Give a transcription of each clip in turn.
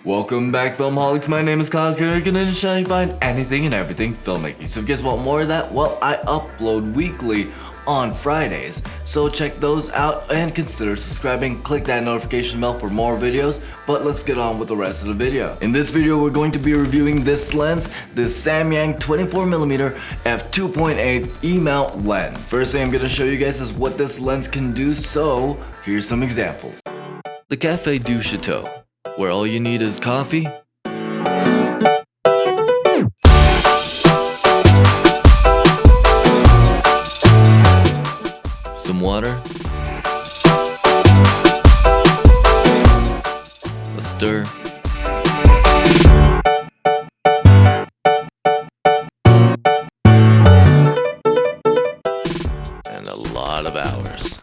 Welcome back, Filmholics. My name is Kyle Kirk, and in show you find anything and everything filmmaking. So if you guys want more of that, well, I upload weekly on Fridays. So check those out and consider subscribing. Click that notification bell for more videos. But let's get on with the rest of the video. In this video, we're going to be reviewing this lens, this Samyang 24mm f2.8 E-mount lens. First thing I'm going to show you guys is what this lens can do. So here's some examples. The Café du Chateau, where all you need is coffee, some water, a stir, and a lot of hours.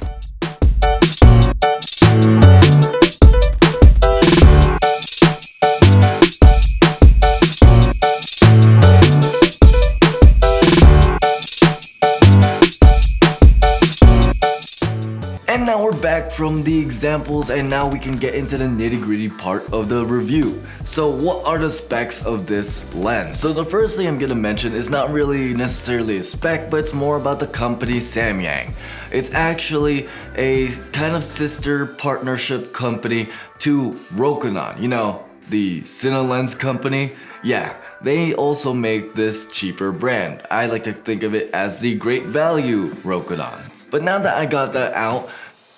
And now we're back from the examples, and now we can get into the nitty-gritty part of the review. So what are the specs of this lens? So the first thing I'm gonna mention is not really necessarily a spec, but it's more about the company Samyang. It's actually a kind of sister partnership company to Rokinon, you know, the Cinelens company. Yeah, they also make this cheaper brand. I like to think of it as the great value Rokinons. But now that I got that out,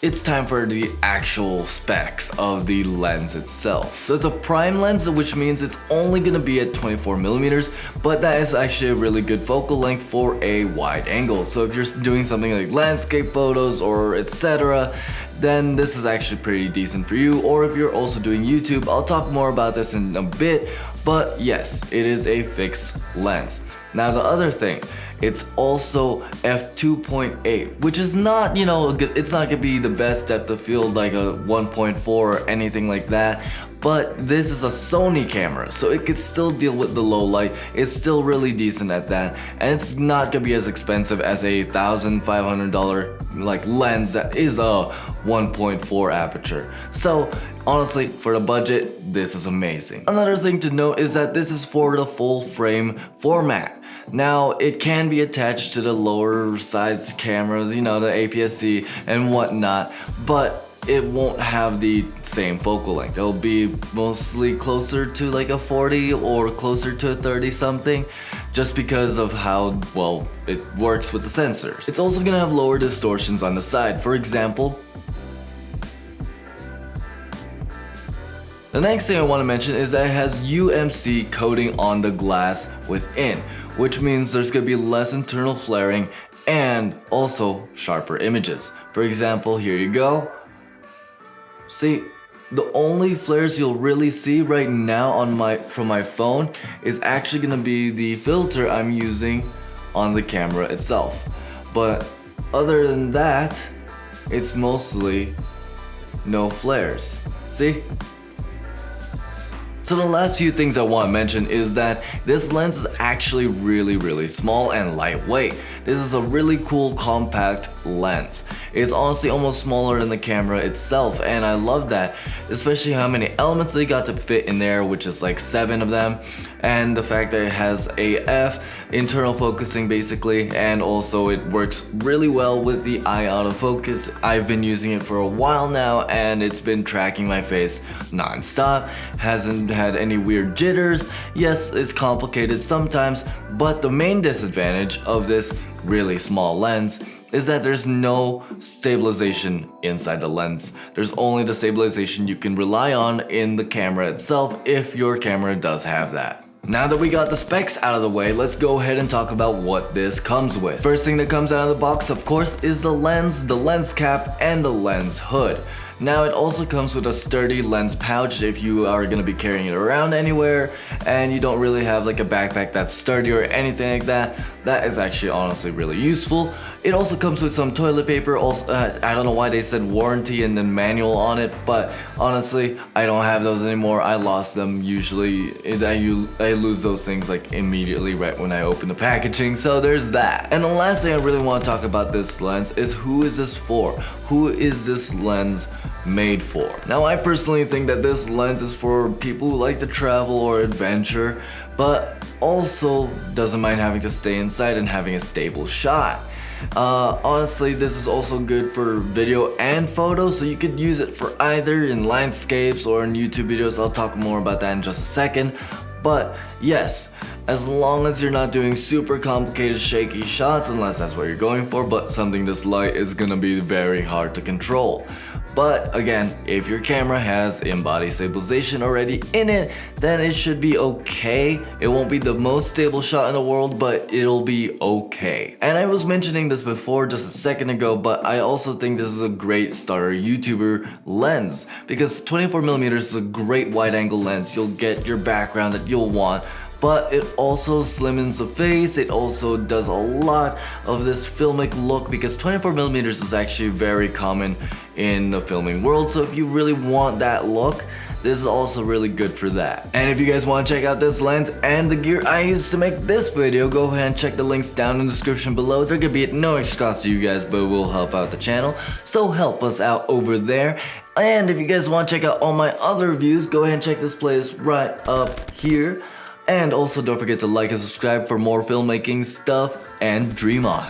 it's time for the actual specs of the lens itself. So it's a prime lens, which means it's only gonna be at 24mm, but that is actually a really good focal length for a wide angle. So if you're doing something like landscape photos or etc., then this is actually pretty decent for you. Or if you're also doing YouTube, I'll talk more about this in a bit, but yes, it is a fixed lens. Now the other thing, it's also f2.8, which is not, you know, it's not gonna be the best depth of field like a 1.4 or anything like that, but this is a Sony camera, so it could still deal with the low light. It's still really decent at that, and it's not gonna be as expensive as a $1,500 like lens that is a 1.4 aperture. So honestly, for the budget, this is amazing. Another thing to note is that this is for the full frame format. Now, it can be attached to the lower sized cameras, you know, the APS-C and whatnot, but it won't have the same focal length. It'll be mostly closer to like a 40 or closer to a 30 something, just because of how well it works with the sensors. It's also gonna have lower distortions on the side. For example, the next thing I want to mention is that it has UMC coating on the glass within, which means there's going to be less internal flaring and also sharper images. For example, here you go. See, the only flares you'll really see right now on from my phone is actually going to be the filter I'm using on the camera itself. But other than that, it's mostly no flares. See? So the last few things I want to mention is that this lens is actually really small and lightweight. This is a really cool compact lens. It's honestly almost smaller than the camera itself, and I love that, especially how many elements they got to fit in there, which is like 7 of them, and the fact that it has AF, internal focusing basically, and also it works really well with the eye autofocus. I've been using it for a while now, and it's been tracking my face non-stop, hasn't had any weird jitters. Yes, it's complicated sometimes, but the main disadvantage of this really small lens is that there's no stabilization inside the lens. There's only the stabilization you can rely on in the camera itself, if your camera does have that. Now that we got the specs out of the way, let's go ahead and talk about what this comes with. First thing that comes out of the box, of course, is the lens cap, and the lens hood. Now it also comes with a sturdy lens pouch if you are going to be carrying it around anywhere and you don't really have like a backpack that's sturdy or anything like that. That is actually honestly really useful. It also comes with some toilet paper. Also, I don't know why they said warranty and then manual on it, but honestly, I don't have those anymore. I lost them usually. I lose those things like immediately right when I open the packaging, so there's that. And the last thing I really want to talk about this lens is who is this for? Who is this lens made for. Now I personally think that this lens is for people who like to travel or adventure, but also doesn't mind having to stay inside and having a stable shot. Honestly, this is also good for video and photo, so you could use it for either in landscapes or in YouTube videos. I'll talk more about that in just a second. But yes, as long as you're not doing super complicated shaky shots, unless that's what you're going for, but something this light is gonna be very hard to control. But again, if your camera has in-body stabilization already in it, then it should be okay. It won't be the most stable shot in the world, but it'll be okay. And I was mentioning this before just a second ago, but I also think this is a great starter YouTuber lens, because 24mm is a great wide angle lens. You'll get your background that you'll want, but it also slimmens the face. It also does a lot of this filmic look, because 24mm is actually very common in the filming world. So if you really want that look, this is also really good for that. And if you guys want to check out this lens and the gear I used to make this video, go ahead and check the links down in the description below. They're gonna be at no extra cost to you guys, but will help out the channel. So help us out over there. And if you guys want to check out all my other reviews, go ahead and check this playlist right up here. And also don't forget to like and subscribe for more filmmaking stuff, and dream on.